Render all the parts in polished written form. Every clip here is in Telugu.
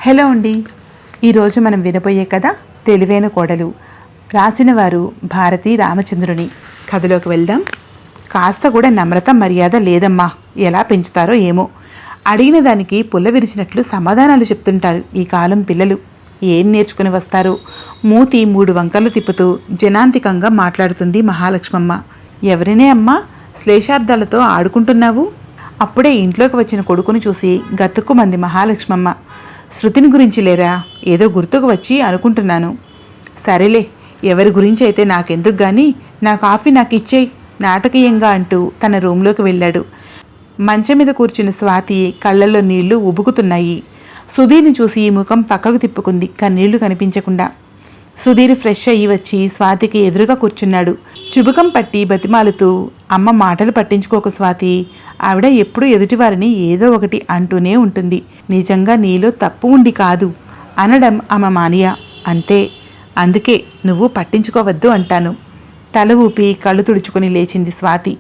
హలో అండి. ఈరోజు మనం వినబోయే కథ తెలివైన కోడలు. రాసిన వారు భారతి రామచంద్రుని. కథలోకి వెళ్దాం. కాస్త కూడా నమ్రత మర్యాద లేదమ్మా, ఎలా పెంచుతారో ఏమో. అడిగిన దానికి పుల్ల విరిచినట్లు సమాధానాలు చెప్తుంటారు ఈ కాలం పిల్లలు. ఏం నేర్చుకుని వస్తారో. మూతి 3 వంకర్లు తిప్పుతూ జనాంతికంగా మాట్లాడుతుంది మహాలక్ష్మమ్మ. ఎవరినే అమ్మా శ్లేషార్థాలతో ఆడుకుంటున్నావు? అప్పుడే ఇంట్లోకి వచ్చిన కొడుకుని చూసి గతుక్కుమంది మహాలక్ష్మమ్మ. శృతిని గురించి లేరా, ఏదో గుర్తుకు వచ్చి అనుకుంటున్నాను. సరేలే, ఎవరి గురించి అయితే నాకెందుకు గాని నా కాఫీ నాకు ఇచ్చేయి నాటకీయంగా అంటూ తన రూంలోకి వెళ్ళాడు. మంచం మీద కూర్చున్న స్వాతి కళ్ళల్లో నీళ్లు ఉబుకుతున్నాయి. సుధీర్ని చూసి ముఖం పక్కకు తిప్పుకుంది, కన్నీళ్లు కనిపించకుండా. సుధీర్ ఫ్రెష్ అయ్యి వచ్చి స్వాతికి ఎదురుగా కూర్చున్నాడు. చుబుకం పట్టి బతిమాలుతూ, అమ్మ మాటలు పట్టించుకోకు స్వాతి, ఆవిడ ఎప్పుడూ ఎదుటివారిని ఏదో ఒకటి అంటూనే ఉంటుంది. నిజంగా నీలో తప్పు ఉండి కాదు అనడం ఆమె మానియా, అంతే. అందుకే నువ్వు పట్టించుకోవద్దు అంటాను. తల ఊపి కళ్ళు తుడుచుకొని లేచింది స్వాతి.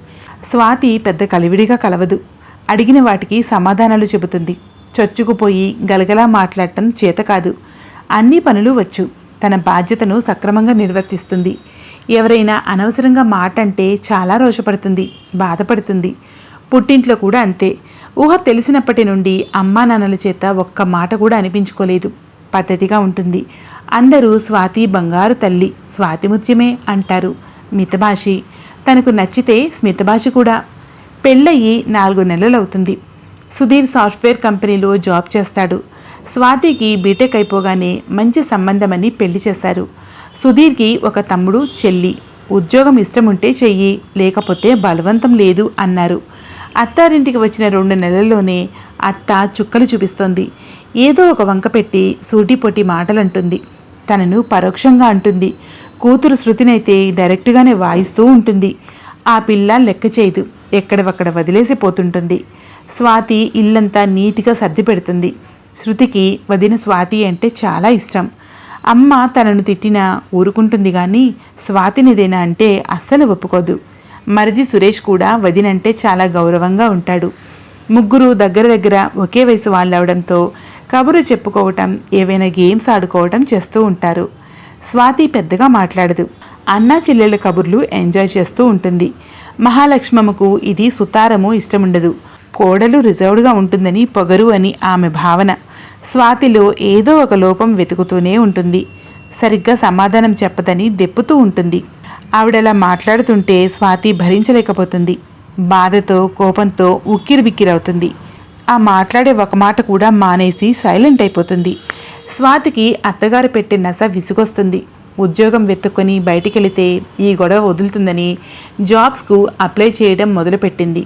స్వాతి పెద్ద కలివిడిగా కలవదు. అడిగిన వాటికి సమాధానాలు చెబుతుంది. చొచ్చుకుపోయి గలగలా మాట్లాడటం చేత కాదు. అన్ని పనులు వచ్చు. తన బాధ్యతను సక్రమంగా నిర్వర్తిస్తుంది. ఎవరైనా అనవసరంగా మాట అంటే చాలా రోషపడుతుంది, బాధపడుతుంది. పుట్టింట్లో కూడా అంతే. ఊహ తెలిసినప్పటి నుండి అమ్మా నాన్నల చేత ఒక్క మాట కూడా అనిపించుకోలేదు. పద్ధతిగా ఉంటుంది. అందరూ స్వాతి బంగారు తల్లి, స్వాతి ముత్యమే అంటారు. మితభాషి. తనకు నచ్చితే స్మితభాషి కూడా. పెళ్ళయి 4 నెలలవుతుంది. సుధీర్ సాఫ్ట్వేర్ కంపెనీలో జాబ్ చేస్తాడు. స్వాతికి బీటెక్ అయిపోగానే మంచి సంబంధమని పెళ్లి చేశారు. సుధీర్కి ఒక తమ్ముడు, చెల్లి. ఉద్యోగం ఇష్టముంటే చెయ్యి, లేకపోతే బలవంతం లేదు అన్నారు. అత్తారింటికి వచ్చిన 2 నెలల్లోనే అత్త చుక్కలు చూపిస్తోంది. ఏదో ఒక వంక పెట్టి సూటిపోటి మాటలంటుంది. తనను పరోక్షంగా అంటుంది. కూతురు శృతినైతే డైరెక్ట్గానే వాయిస్తూ ఉంటుంది. ఆ పిల్ల లెక్క చేయదు, ఎక్కడవక్కడ వదిలేసిపోతుంటుంది. స్వాతి ఇల్లంతా నీట్గా సర్ది పెడుతుంది. శృతికి వదిన స్వాతి అంటే చాలా ఇష్టం. అమ్మ తనను తిట్టినా ఊరుకుంటుంది కానీ స్వాతినిదేనా అంటే అస్సలు ఒప్పుకోదు. మరిది సురేష్ కూడా వదినంటే చాలా గౌరవంగా ఉంటాడు. ముగ్గురు దగ్గర ఒకే వయసు వాళ్ళవడంతో కబురు చెప్పుకోవటం, ఏవైనా గేమ్స్ ఆడుకోవటం చేస్తూ ఉంటారు. స్వాతి పెద్దగా మాట్లాడదు. అన్నా చెల్లెళ్ళ కబుర్లు ఎంజాయ్ చేస్తూ ఉంటుంది. మహాలక్ష్మమ్మకు ఇది సుతారము ఇష్టముండదు. కోడలు రిజర్వ్డ్గా ఉంటుందని పొగరు అని ఆమె భావన. స్వాతిలో ఏదో ఒక లోపం వెతుకుతూనే ఉంటుంది. సరిగ్గా సమాధానం చెప్పదని దెప్పుతూ ఉంటుంది. ఆవిడలా మాట్లాడుతుంటే స్వాతి భరించలేకపోతుంది. బాధతో కోపంతో ఉక్కిరిబిక్కిరవుతుంది. ఆ మాట్లాడే ఒక మాట కూడా మానేసి సైలెంట్ అయిపోతుంది. స్వాతికి అత్తగారు పెట్టే నస విసుగొస్తుంది. ఉద్యోగం వెతుక్కొని బయటికెళితే ఈ గొడవ వదులుతుందని జాబ్స్కు అప్లై చేయడం మొదలుపెట్టింది.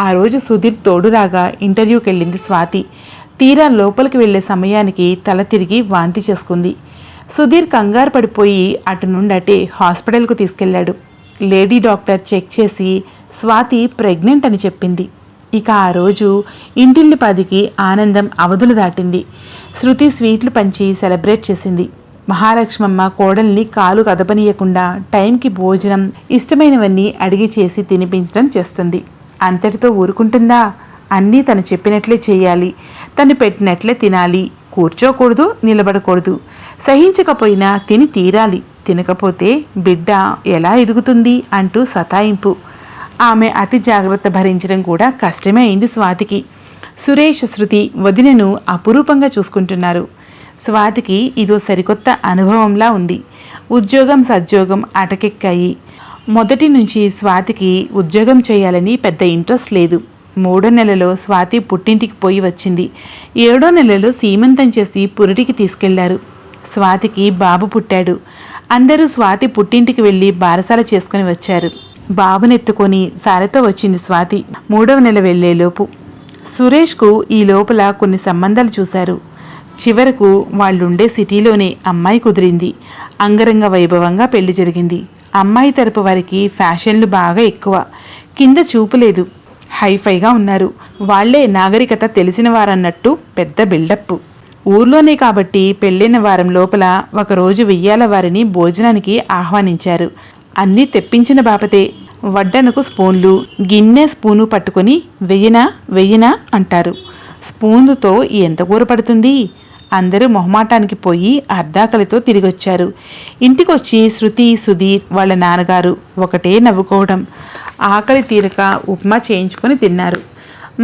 ఆ రోజు సుధీర్ తోడురాగా ఇంటర్వ్యూకి వెళ్ళింది స్వాతి. తీరా లోపలికి వెళ్లే సమయానికి తల తిరిగి వాంతి చేసుకుంది. సుధీర్ కంగారు పడిపోయి అటు నుండి అటే హాస్పిటల్కు తీసుకెళ్లాడు. లేడీ డాక్టర్ చెక్ చేసి స్వాతి ప్రెగ్నెంట్ అని చెప్పింది. ఇక ఆ రోజు ఇంటిల్లిపాదికి ఆనందం అవధులు దాటింది. శృతి స్వీట్లు పంచి సెలబ్రేట్ చేసింది. మహాలక్ష్మమ్మ కోడల్ని కాలు కదపనీయకుండా టైంకి భోజనం, ఇష్టమైనవన్నీ అడిగి చేసి తినిపించడం చేస్తుంది. అంతటితో ఊరుకుంటుందా? అన్నీ తను చెప్పినట్లే చేయాలి, తను పెట్టినట్లే తినాలి. కూర్చోకూడదు, నిలబడకూడదు. సహించకపోయినా తిని తీరాలి. తినకపోతే బిడ్డ ఎలా ఎదుగుతుంది అంటూ సతాయింపు. ఆమె అతి జాగ్రత్త భరించడం కూడా కష్టమే అయింది స్వాతికి. సురేష్, శృతి వదినను అపురూపంగా చూసుకుంటున్నారు. స్వాతికి ఇదో సరికొత్త అనుభవంలా ఉంది. ఉద్యోగం సద్యోగం అటకెక్కాయి. మొదటి నుంచి స్వాతికి ఉద్యోగం చేయాలని పెద్ద ఇంట్రెస్ట్ లేదు. 3వ నెలలో స్వాతి పుట్టింటికి పోయి వచ్చింది. 7వ నెలలో సీమంతం చేసి పురిటికి తీసుకెళ్లారు. స్వాతికి బాబు పుట్టాడు. అందరూ స్వాతి పుట్టింటికి వెళ్ళి బారసాల చేసుకుని వచ్చారు. బాబునెత్తుకొని సారెతో వచ్చింది స్వాతి 3వ నెల వెళ్లేలోపు. సురేష్కు ఈ లోపల కొన్ని సంబంధాలు చూశారు. చివరకు వాళ్ళుండే సిటీలోనే అమ్మాయి కుదిరింది. అంగరంగ వైభవంగా పెళ్లి జరిగింది. అమ్మాయి తరపు వారికి ఫ్యాషన్లు బాగా ఎక్కువ, కింద చూపులేదు. హైఫైగా ఉన్నారు. వాళ్లే నాగరికత తెలిసిన వారన్నట్టు పెద్ద బిల్డప్. ఊర్లోనే కాబట్టి పెళ్ళైన వారం లోపల ఒకరోజు వెయ్యాల వారిని భోజనానికి ఆహ్వానించారు. అన్నీ తెప్పించిన బాపతే. వడ్డనకు స్పూన్లు, గిన్నె స్పూను పట్టుకొని వెయ్యనా అంటారు. స్పూనుతో ఎంత కూర పడుతుంది? అందరూ మొహమాటానికి పోయి అర్ధాకలితో తిరిగొచ్చారు. ఇంటికొచ్చి శృతి, సుధీర్ వాళ్ళ నాన్నగారు ఒకటే నవ్వుకోవడం. ఆకలి తీరక ఉప్మా చేయించుకొని తిన్నారు.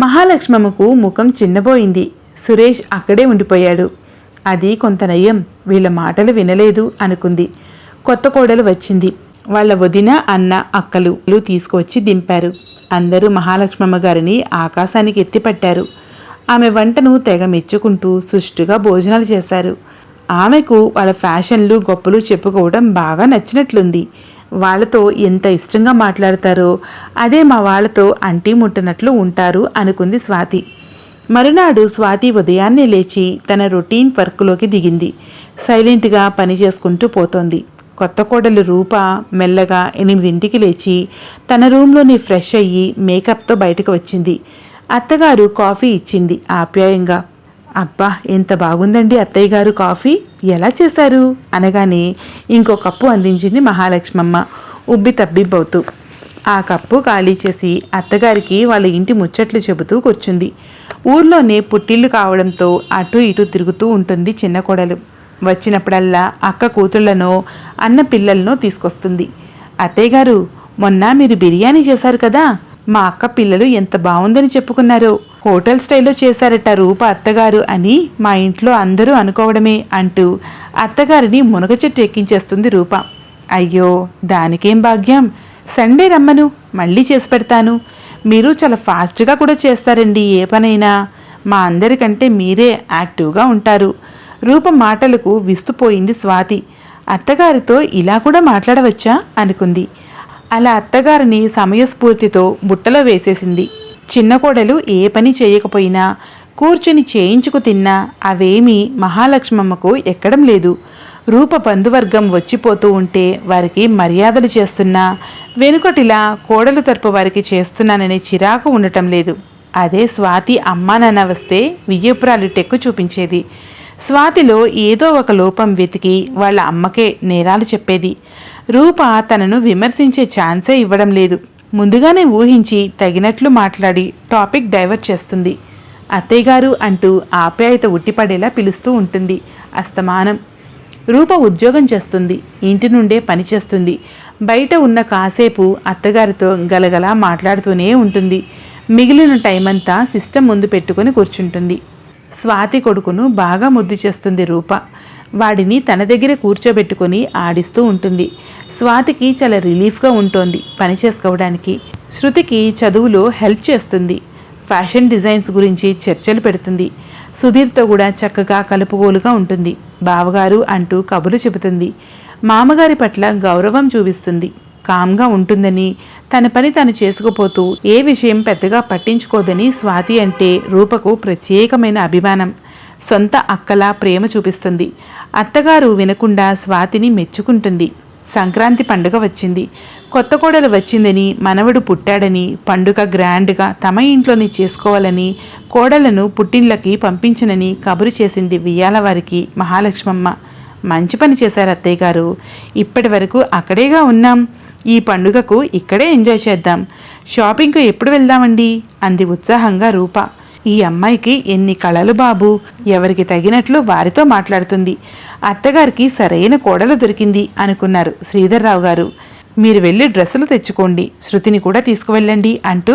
మహాలక్ష్మమ్మకు ముఖం చిన్నబోయింది. సురేష్ అక్కడే ఉండిపోయాడు. అది కొంత నయం, వీళ్ళ మాటలు వినలేదు అనుకుంది. కొత్త కోడలు వచ్చింది. వాళ్ళ వదిన, అన్న, అక్కలు తీసుకువచ్చి దింపారు. అందరూ మహాలక్ష్మమ్మ గారిని ఆకాశానికి ఎత్తిపట్టారు. ఆమె వంటను తెగ మెచ్చుకుంటూ సుష్టుగా భోజనాలు చేశారు. ఆమెకు వాళ్ళ ఫ్యాషన్లు గొప్పలు చెప్పుకోవడం బాగా నచ్చినట్లుంది. వాళ్ళతో ఎంత ఇష్టంగా మాట్లాడతారో అదే మా వాళ్ళతో అంటీ ముట్టనట్లు ఉంటారు అనుకుంది స్వాతి. మరునాడు స్వాతి ఉదయాన్నే లేచి తన రొటీన్ వర్క్లోకి దిగింది. సైలెంట్గా పని చేసుకుంటూ పోతోంది. కొత్త కోడలు రూప మెల్లగా 8ంటికి లేచి తన రూమ్లోని ఫ్రెష్ అయ్యి మేకప్తో బయటకు వచ్చింది. అత్తగారు కాఫీ ఇచ్చింది ఆప్యాయంగా. అబ్బా, ఎంత బాగుందండి అత్తయ్య గారు కాఫీ, ఎలా చేశారు అనగానే ఇంకో కప్పు అందించింది మహాలక్ష్మమ్మ ఉబ్బి తబ్బిబ్బవుతూ. ఆ కప్పు ఖాళీ చేసి అత్తగారికి వాళ్ళ ఇంటి ముచ్చట్లు చెబుతూ కూర్చుంది. ఊర్లోనే పుట్టిల్లు కావడంతో అటు ఇటు తిరుగుతూ ఉంటుంది చిన్న కోడలు. వచ్చినప్పుడల్లా అక్క కూతుళ్లనో అన్న పిల్లలనో తీసుకొస్తుంది. అత్తయ్య గారు, మొన్న మీరు బిర్యానీ చేశారు కదా, మా అక్క పిల్లలు ఎంత బాగుందని చెప్పుకున్నారో. హోటల్ స్టైల్లో చేశారట రూప అత్తగారు అని మా ఇంట్లో అందరూ అనుకోవడమే అంటూ అత్తగారిని మునగ చెట్టు ఎక్కించేస్తుంది రూప. అయ్యో, దానికేం భాగ్యం, సండే రమ్మను, మళ్ళీ చేసి పెడతాను. మీరు చాలా ఫాస్ట్గా కూడా చేస్తారండి ఏ పనైనా. మా అందరికంటే మీరే యాక్టివ్గా ఉంటారు. రూప మాటలకు విస్తుపోయింది స్వాతి. అత్తగారితో ఇలా కూడా మాట్లాడవచ్చా అనుకుంది. అలా అత్తగారిని సమయస్ఫూర్తితో బుట్టలో వేసేసింది. చిన్న కోడలు ఏ పని చేయకపోయినా కూర్చుని చేయించుకు తిన్నా అవేమీ మహాలక్ష్మమ్మకు ఎక్కడం లేదు. రూప బంధువర్గం వచ్చిపోతూ ఉంటే వారికి మర్యాదలు చేస్తున్నా వెనుకటిలా కోడలు తరపు వారికి చేస్తున్నాననే చిరాకు ఉండటం లేదు. అదే స్వాతి అమ్మా నాన్న వస్తే వియ్యపురాలు టెక్కు చూపించేది. స్వాతిలో ఏదో ఒక లోపం వెతికి వాళ్ళ అమ్మకే నేరాలు చెప్పేది. రూప తనను విమర్శించే ఛాన్సే ఇవ్వడం లేదు. ముందుగానే ఊహించి తగినట్లు మాట్లాడి టాపిక్ డైవర్ట్ చేస్తుంది. అత్తయ్య గారు అంటూ ఆప్యాయత ఉట్టిపడేలా పిలుస్తూ ఉంటుంది అస్తమానం. రూప ఉద్యోగం చేస్తుంది, ఇంటి నుండే పనిచేస్తుంది. బయట ఉన్న కాసేపు అత్తగారితో గలగలా మాట్లాడుతూనే ఉంటుంది. మిగిలిన టైం అంతా సిస్టమ్ ముందు పెట్టుకుని కూర్చుంటుంది. స్వాతి కొడుకును బాగా ముద్దు చేస్తుంది రూప. వాడిని తన దగ్గర కూర్చోబెట్టుకొని ఆడిస్తూ ఉంటుంది. స్వాతికి చాలా రిలీఫ్గా ఉంటుంది పని చేసుకోవడానికి. శృతికి చదువులో హెల్ప్ చేస్తుంది. ఫ్యాషన్ డిజైన్స్ గురించి చర్చలు పెడుతుంది. సుధీర్తో కూడా చక్కగా కలుపుగోలుగా ఉంటుంది. బావగారు అంటూ కబులు చెబుతుంది. మామగారి పట్ల గౌరవం చూపిస్తుంది. కామ్గా ఉంటుందని, తన పని తను చేసుకుపోతూ ఏ విషయం పెద్దగా పట్టించుకోదని స్వాతి అంటే రూపకు ప్రత్యేకమైన అభిమానం. సొంత అక్కలా ప్రేమ చూపిస్తుంది. అత్తగారు వినకుండా స్వాతిని మెచ్చుకుంటుంది. సంక్రాంతి పండుగ వచ్చింది. కొత్త కోడలు వచ్చిందని, మనవడు పుట్టాడని పండుగ గ్రాండ్గా తమ ఇంట్లోనే చేసుకోవాలని కోడలను పుట్టిండ్లకి పంపించనని కబురు చేసింది వియ్యాల వారికి మహాలక్ష్మమ్మ. మంచి పని చేశారు అత్తయ్య గారు, ఇప్పటి వరకు అక్కడేగా ఉన్నాం, ఈ పండుగకు ఇక్కడే ఎంజాయ్ చేద్దాం. షాపింగ్కు ఎప్పుడు వెళ్దామండి అంది ఉత్సాహంగా రూప. ఈ అమ్మాయికి ఎన్ని కళలు బాబు, ఎవరికి తగినట్లు వారితో మాట్లాడుతుంది. అత్తగారికి సరైన కోడలు దొరికింది అనుకున్నారు శ్రీధర్రావు గారు. మీరు వెళ్ళి డ్రెస్సులు తెచ్చుకోండి, శృతిని కూడా తీసుకువెళ్ళండి అంటూ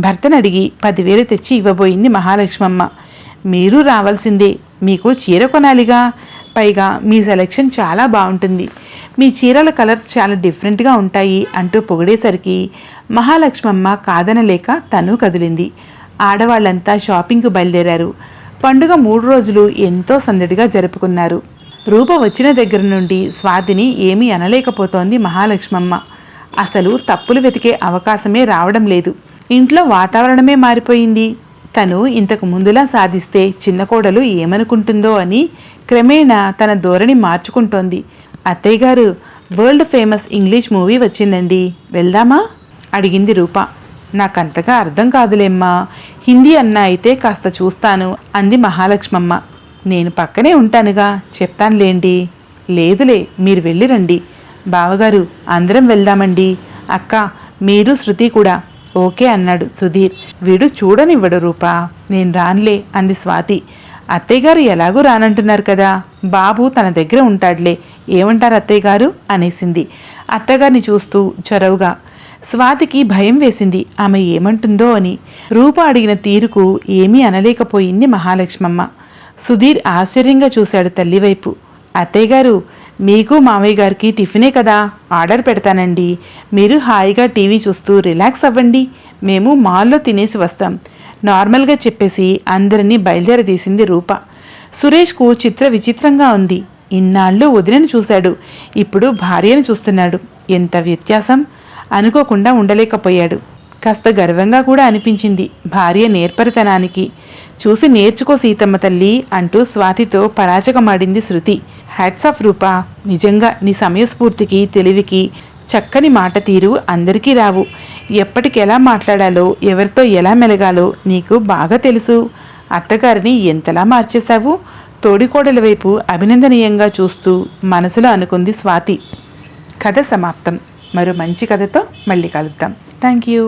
భర్తను అడిగి 10,000 తెచ్చి ఇవ్వబోయింది మహాలక్ష్మమ్మ. మీరు రావాల్సిందే, మీకు చీర కొనాలిగా, పైగా మీ సెలెక్షన్ చాలా బాగుంటుంది, మీ చీరల కలర్స్ చాలా డిఫరెంట్గా ఉంటాయి అంటూ పొగిడేసరికి మహాలక్ష్మమ్మ కాదనలేక తను కదిలింది. ఆడవాళ్లంతా షాపింగ్కు బయలుదేరారు. పండుగ 3 రోజులు ఎంతో సందడిగా జరుపుకున్నారు. రూప వచ్చిన దగ్గర నుండి స్వాతిని ఏమీ అనలేకపోతోంది మహాలక్ష్మమ్మ. అసలు తప్పులు వెతికే అవకాశమే రావడం లేదు. ఇంట్లో వాతావరణమే మారిపోయింది. తను ఇంతకు ముందులా సాధిస్తే చిన్న కోడలు ఏమనుకుంటుందో అని క్రమేణా తన ధోరణి మార్చుకుంటోంది. అత్తయ్య గారు, వరల్డ్ ఫేమస్ ఇంగ్లీష్ మూవీ వచ్చిందండి, వెళ్దామా అడిగింది రూప. నాకంతగా అర్థం కాదులేమ్మా, హిందీ అన్నా అయితే కాస్త చూస్తాను అంది మహాలక్ష్మమ్మ. నేను పక్కనే ఉంటానుగా, చెప్తానులేండి. లేదులే, మీరు వెళ్ళిరండి. బావగారు, అందరం వెళ్దామండి. అక్క, మీరు శృతి కూడా. ఓకే అన్నాడు సుధీర్. వీడు చూడనివ్వడు రూపా, నేను రాన్లే అంది స్వాతి. అత్తయ్య గారు ఎలాగూ రానంటున్నారు కదా, బాబు తన దగ్గర ఉంటాడులే, ఏమంటారు అత్తయ్య గారు అనేసింది అత్తగారిని చూస్తూ చొరవుగా. స్వాతికి భయం వేసింది ఆమె ఏమంటుందో అని. రూప అడిగిన తీరుకు ఏమీ అనలేకపోయింది మహాలక్ష్మమ్మ. సుధీర్ ఆశ్చర్యంగా చూశాడు తల్లివైపు. అత్తయ్య గారు, మీకు మామయ్య గారికి టిఫినే కదా, ఆర్డర్ పెడతానండి, మీరు హాయిగా టీవీ చూస్తూ రిలాక్స్ అవ్వండి, మేము మాల్లో తినేసి వస్తాం నార్మల్గా చెప్పేసి అందరినీ బయలుదేరదీసింది రూప. సురేష్కు చిత్ర విచిత్రంగా ఉంది. ఇన్నాళ్ళు వదినను చూశాడు, ఇప్పుడు భార్యను చూస్తున్నాడు. ఎంత వ్యత్యాసం! అనుకోకుండా ఉండలేకపోయాడు. కాస్త గర్వంగా కూడా అనిపించింది భార్య నేర్పరితనానికి. చూసి నేర్చుకో సీతమ్మ తల్లి అంటూ స్వాతితో పరాచకమాడింది శృతి. హ్యాట్స్ ఆఫ్ రూపా, నిజంగా నీ సమయస్ఫూర్తికి తెలివికి చక్కని మాట తీరు అందరికీ రావు. ఎప్పటికెలా మాట్లాడాలో ఎవరితో ఎలా మెలగాలో నీకు బాగా తెలుసు. అత్తగారిని ఎంతలా మార్చేశావు. తోడికోడల వైపు అభినందనీయంగా చూస్తూ మనసులో అనుకుంది స్వాతి. కథ సమాప్తం. మరో మంచి కథతో మళ్ళీ కలుద్దాం. Thank you.